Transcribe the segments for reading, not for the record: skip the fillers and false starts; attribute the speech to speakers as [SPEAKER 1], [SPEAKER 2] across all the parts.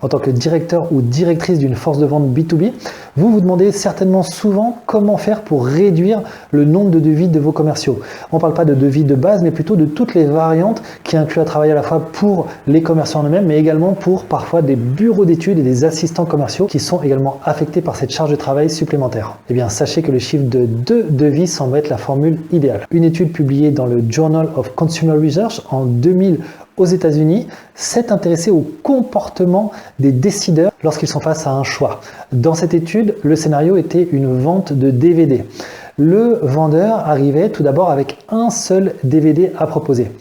[SPEAKER 1] En tant que directeur ou directrice d'une force de vente B2B, vous vous demandez certainement souvent comment faire pour réduire le nombre de devis de vos commerciaux. On ne parle pas de devis de base, mais plutôt de toutes les variantes qui incluent un travail à la fois pour les commerciaux en eux-mêmes, mais également pour parfois des bureaux d'études et des assistants commerciaux qui sont également affectés par cette charge de travail supplémentaire. Eh bien, sachez que le chiffre de 2 devis semble être la formule idéale. Une étude publiée dans le Journal of Consumer Research en 2000 aux États-Unis s'est intéressée au comportement des décideurs lorsqu'ils sont face à un choix. Dans cette étude, le scénario était une vente de DVD. Le vendeur arrivait tout d'abord avec un seul DVD à proposer.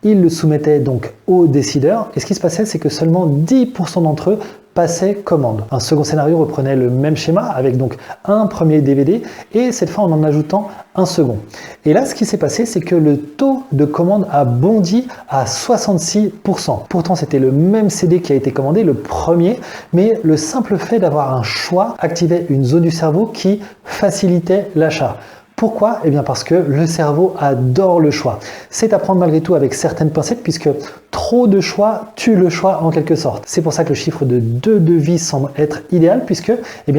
[SPEAKER 1] Il le soumettait donc aux décideurs et ce qui se passait, c'est que seulement 10% d'entre eux passaient commande. Un second scénario reprenait le même schéma avec donc un premier DVD et cette fois en ajoutant un second. Et là, ce qui s'est passé, c'est que le taux de commande a bondi à 66%. Pourtant, c'était le même CD qui a été commandé, le premier, mais le simple fait d'avoir un choix activait une zone du cerveau qui facilitait l'achat. Pourquoi? Eh bien parce que le cerveau adore le choix. C'est à prendre malgré tout avec certaines pincettes puisque trop de choix tue le choix en quelque sorte. C'est pour ça que le chiffre de 2 devis semble être idéal puisque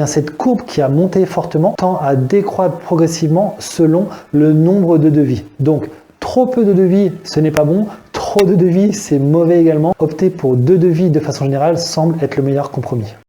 [SPEAKER 1] cette courbe qui a monté fortement tend à décroître progressivement selon le nombre de devis. Donc trop peu de devis, ce n'est pas bon. Trop de devis, c'est mauvais également. Opter pour 2 devis de façon générale semble être le meilleur compromis.